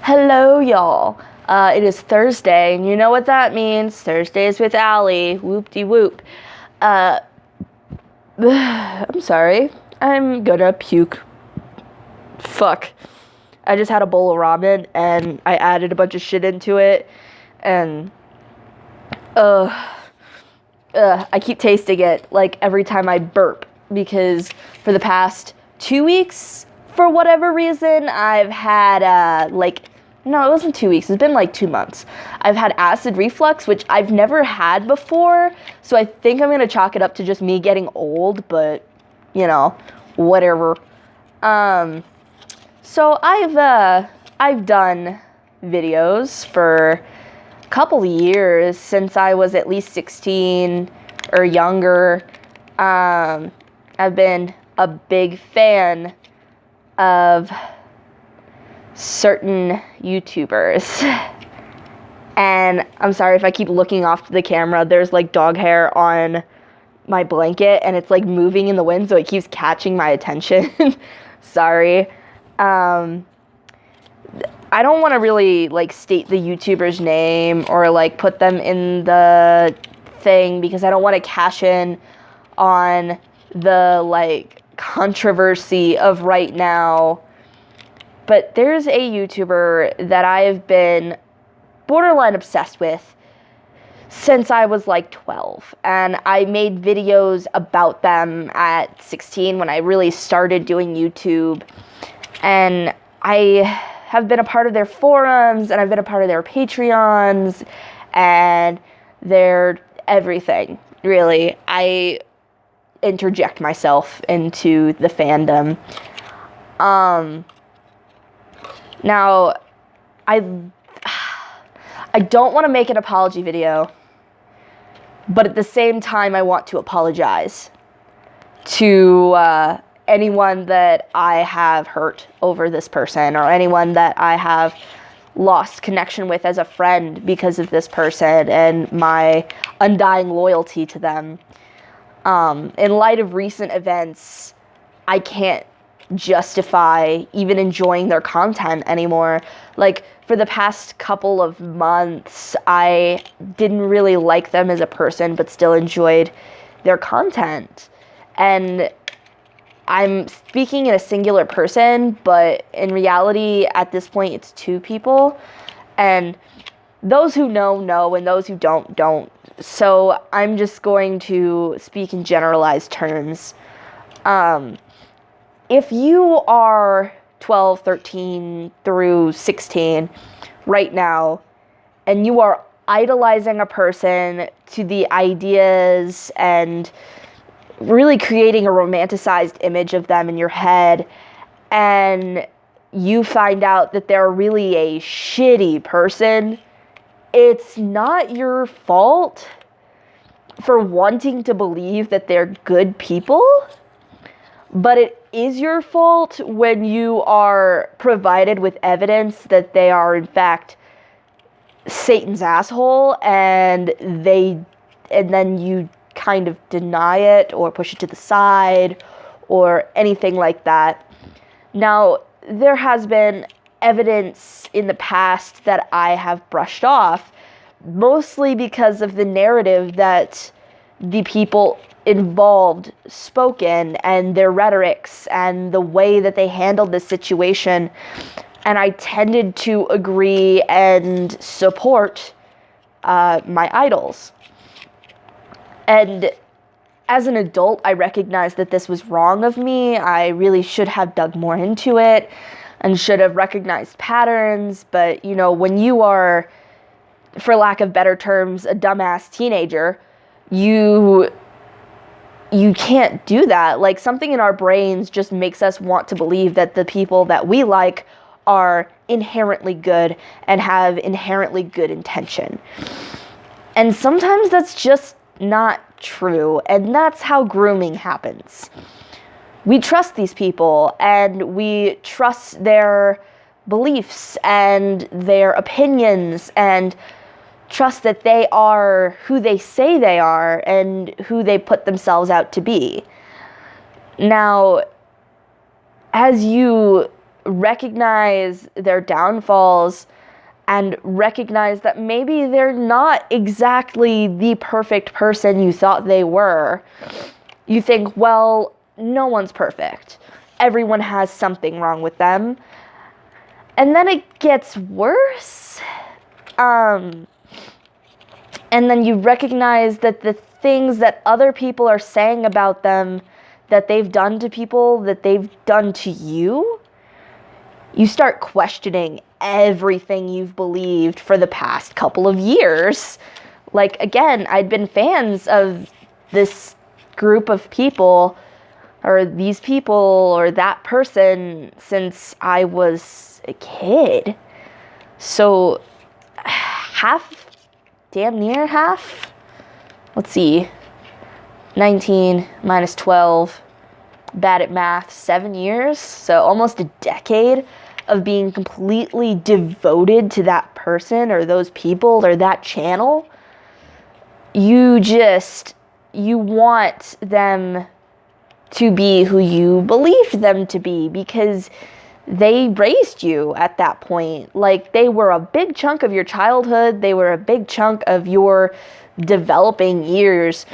Hello, y'all. It is Thursday, and you know what that means. Thursdays with Allie. Whoop-de-whoop. I'm sorry. I'm gonna puke. Fuck. I just had a bowl of ramen, and I added a bunch of shit into it, and, I keep tasting it, like, every time I burp, because for the past 2 weeks, for whatever reason, I've had, no, it wasn't 2 weeks, it's been like 2 months. I've had acid reflux, which I've never had before, so I think I'm gonna chalk it up to just me getting old, but, you know, whatever. So I've done videos for a couple of years, since I was at least 16 or younger. I've been a big fan of certain YouTubers. And I'm sorry if I keep looking off to the camera. There's like dog hair on my blanket and it's like moving in the wind, so it keeps catching my attention. Sorry. I don't want to really like state the YouTuber's name or like put them in the thing because I don't want to cash in on the like controversy of right now. But there's a YouTuber that I've been borderline obsessed with since I was like 12, and I made videos about them at 16 when I really started doing YouTube, and I have been a part of their forums, and I've been a part of their Patreons, and their everything, really. I interject myself into the fandom. Now, I don't want to make an apology video, but at the same time, I want to apologize to anyone that I have hurt over this person, or anyone that I have lost connection with as a friend because of this person and my undying loyalty to them. In light of recent events, I can't justify even enjoying their content anymore. Like, for the past couple of months, I didn't really like them as a person, but still enjoyed their content. And I'm speaking in a singular person, but in reality, at this point, it's two people. And those who know, and those who don't. So I'm just going to speak in generalized terms. If you are 12, 13 through 16 right now, and you are idolizing a person to the ideas and really creating a romanticized image of them in your head, and you find out that they're really a shitty person, it's not your fault for wanting to believe that they're good people, but it is your fault when you are provided with evidence that they are in fact Satan's asshole, and then you kind of deny it or push it to the side or anything like that. Now, there has been evidence in the past that I have brushed off, mostly because of the narrative that the people involved spoken and their rhetorics and the way that they handled this situation, and I tended to agree and support my idols. And as an adult, I recognize that this was wrong of me. I really should have dug more into it and should have recognized patterns, but you know, when you are, for lack of better terms, a dumbass teenager, you can't do that. Like, something in our brains just makes us want to believe that the people that we like are inherently good and have inherently good intention. And sometimes that's just not true, and that's how grooming happens. We trust these people, and we trust their beliefs and their opinions, and trust that they are who they say they are and who they put themselves out to be. Now, as you recognize their downfalls and recognize that maybe they're not exactly the perfect person you thought they were. You think, well, no one's perfect. Everyone has something wrong with them. And then it gets worse. And then you recognize that the things that other people are saying about them, that they've done to people, that they've done to you, you start questioning everything you've believed for the past couple of years. Like, again, I'd been fans of this group of people, or these people, or that person since I was a kid. So, damn near half? Let's see. 19 minus 12. Bad at math. 7 years. So almost a decade of being completely devoted to that person or those people or that channel. You want them to be who you believed them to be because they raised you at that point. Like, they were a big chunk of your childhood. They were a big chunk of your developing years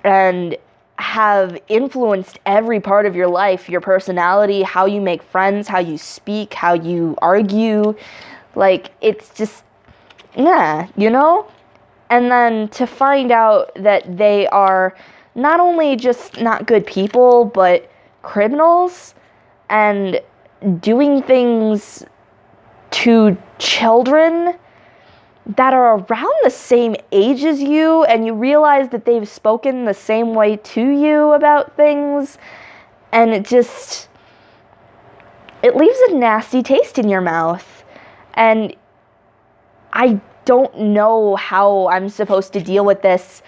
and have influenced every part of your life, your personality, how you make friends, how you speak, how you argue. Like, it's just, you know? And then to find out that they are not only just not good people, but criminals and doing things to children that are around the same age as you, and you realize that they've spoken the same way to you about things, and it leaves a nasty taste in your mouth. And I don't know how I'm supposed to deal with this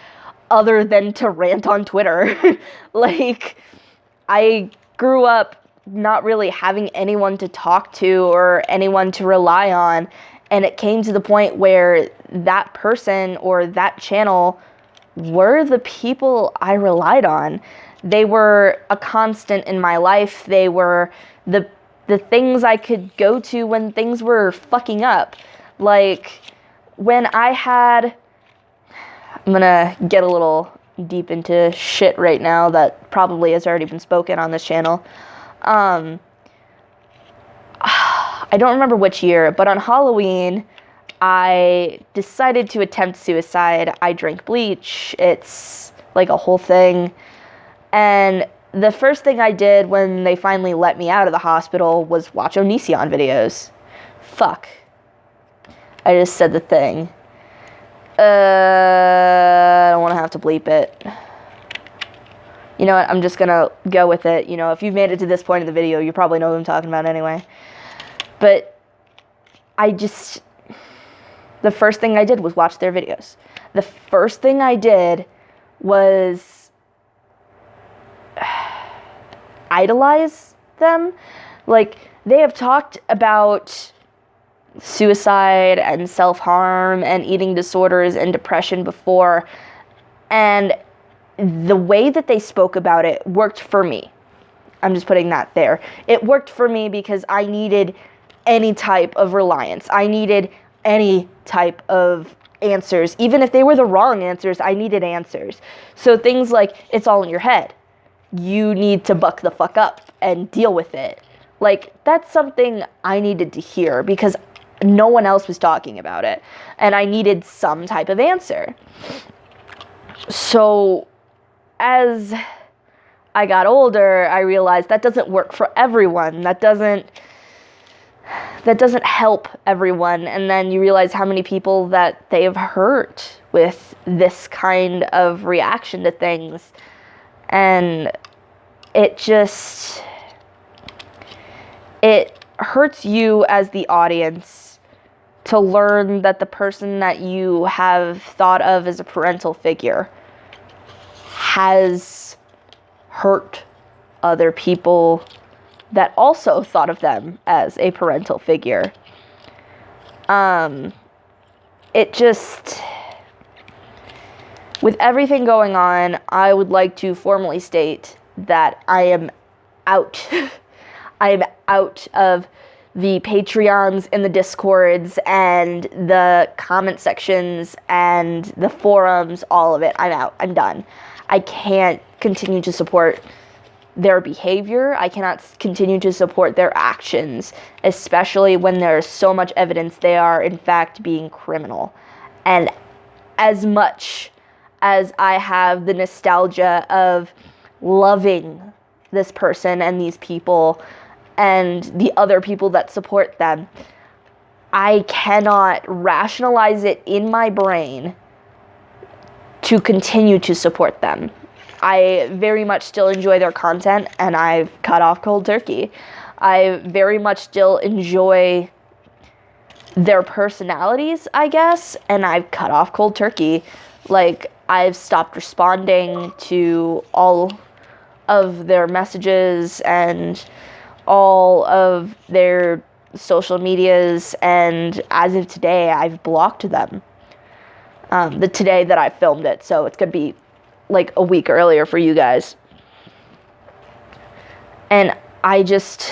other than to rant on Twitter. Like, I grew up not really having anyone to talk to or anyone to rely on, and it came to the point where that person or that channel were the people I relied on. They were a constant in my life. They were the things I could go to when things were fucking up. Like, when I'm gonna get a little deep into shit right now that probably has already been spoken on this channel. I don't remember which year, but on Halloween, I decided to attempt suicide. I drank bleach. It's like a whole thing. And the first thing I did when they finally let me out of the hospital was watch Onision videos. Fuck. I just said the thing. I don't want to have to bleep it. You know what? I'm just gonna go with it. You know, if you've made it to this point in the video, you probably know what I'm talking about anyway. But the first thing I did was watch their videos. The first thing I did was idolize them. Like, they have talked about suicide and self-harm and eating disorders and depression before, and the way that they spoke about it worked for me. I'm just putting that there. It worked for me because I needed any type of reliance. I needed any type of answers. Even if they were the wrong answers, I needed answers. So things like, it's all in your head. You need to buck the fuck up and deal with it. Like, that's something I needed to hear because no one else was talking about it. And I needed some type of answer. So as I got older, I realized that doesn't work for everyone. That doesn't help everyone. And then you realize how many people that they have hurt with this kind of reaction to things. And it hurts you as the audience to learn that the person that you have thought of as a parental figure has hurt other people that also thought of them as a parental figure. With everything going on, I would like to formally state that I am out. I am out of the Patreons and the Discords and the comment sections and the forums, all of it. I'm out. I'm done. I can't continue to support their behavior. I cannot continue to support their actions, especially when there's so much evidence they are, in fact, being criminal. And as much as I have the nostalgia of loving this person and these people and the other people that support them, I cannot rationalize it in my brain to continue to support them. I very much still enjoy their content, and I've cut off cold turkey. I very much still enjoy their personalities, I guess, and I've cut off cold turkey. Like, I've stopped responding to all of their messages and all of their social medias, and as of today, I've blocked them. The today that I filmed it, so it's gonna be like a week earlier for you guys. And I don't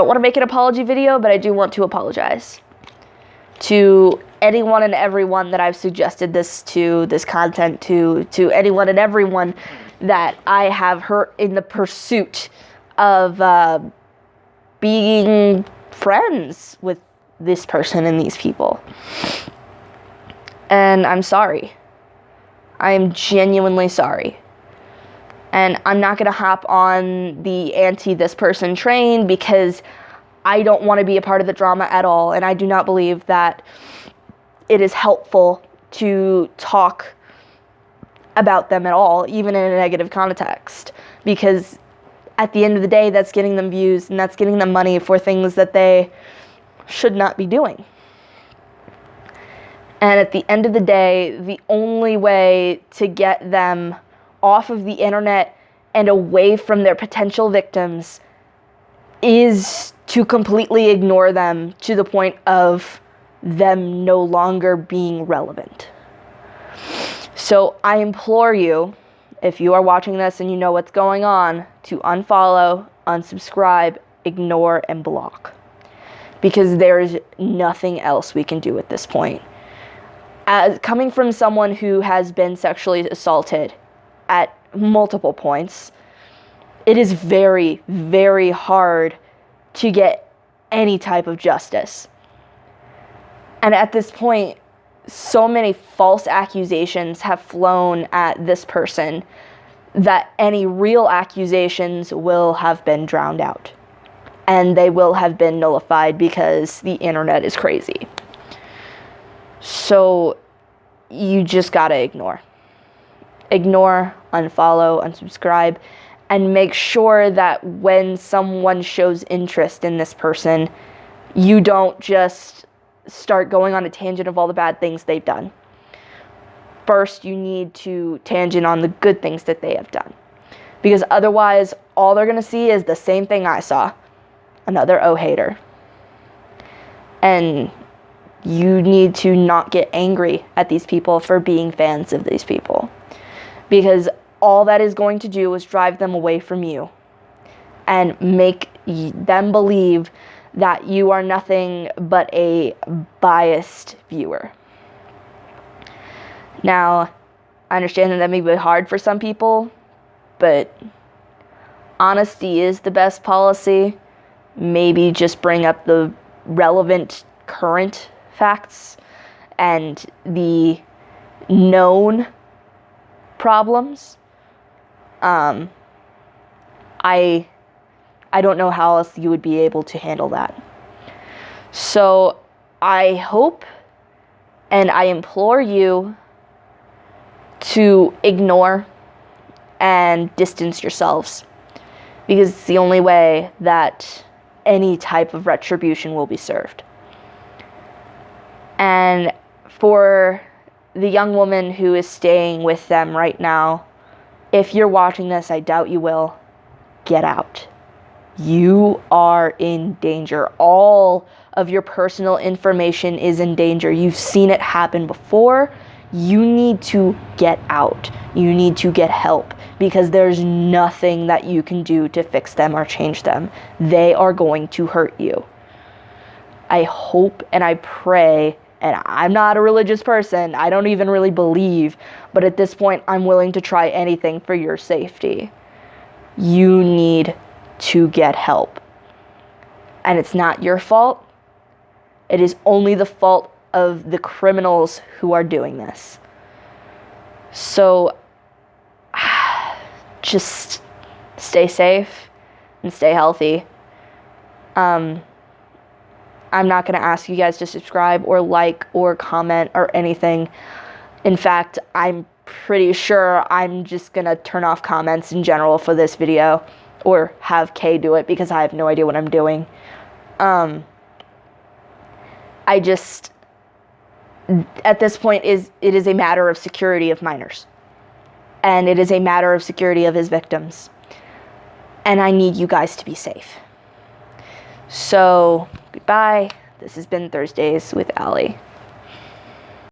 want to make an apology video, but I do want to apologize to anyone and everyone that I've suggested this content to anyone and everyone that I have hurt in the pursuit of being friends with this person and these people. And I'm sorry. I'm genuinely sorry. And I'm not going to hop on the anti-this person train because I don't want to be a part of the drama at all. And I do not believe that it is helpful to talk about them at all, even in a negative context. Because at the end of the day, that's getting them views and that's getting them money for things that they should not be doing. And at the end of the day, the only way to get them off of the internet and away from their potential victims is to completely ignore them to the point of them no longer being relevant. So I implore you, if you are watching this and you know what's going on, to unfollow, unsubscribe, ignore, and block. Because there's nothing else we can do at this point. Coming from someone who has been sexually assaulted at multiple points, it is very, very hard to get any type of justice. And at this point, so many false accusations have flown at this person that any real accusations will have been drowned out. And they will have been nullified because the internet is crazy. So you just gotta ignore. Ignore, unfollow, unsubscribe, and make sure that when someone shows interest in this person, you don't just start going on a tangent of all the bad things they've done. First, you need to tangent on the good things that they have done. Because otherwise, all they're gonna see is the same thing I saw. Another hater. And you need to not get angry at these people for being fans of these people. Because all that is going to do is drive them away from you and make them believe that you are nothing but a biased viewer. Now, I understand that may be hard for some people, but honesty is the best policy. Maybe just bring up the relevant current facts and the known problems. I don't know how else you would be able to handle that. So I hope and I implore you to ignore and distance yourselves, because it's the only way that any type of retribution will be served. And for the young woman who is staying with them right now, if you're watching this, I doubt you will, get out. You are in danger. All of your personal information is in danger. You've seen it happen before. You need to get out. You need to get help, because there's nothing that you can do to fix them or change them. They are going to hurt you. I hope and I pray, and I'm not a religious person, I don't even really believe, but at this point I'm willing to try anything for your safety. You need to get help. And it's not your fault. It is only the fault of the criminals who are doing this. So, just stay safe and stay healthy. I'm not going to ask you guys to subscribe or like or comment or anything. In fact, I'm pretty sure I'm just going to turn off comments in general for this video, or have Kay do it, because I have no idea what I'm doing. I just, at this point, it is a matter of security of minors. And it is a matter of security of his victims. And I need you guys to be safe. So, goodbye. This has been Thursdays with Allie.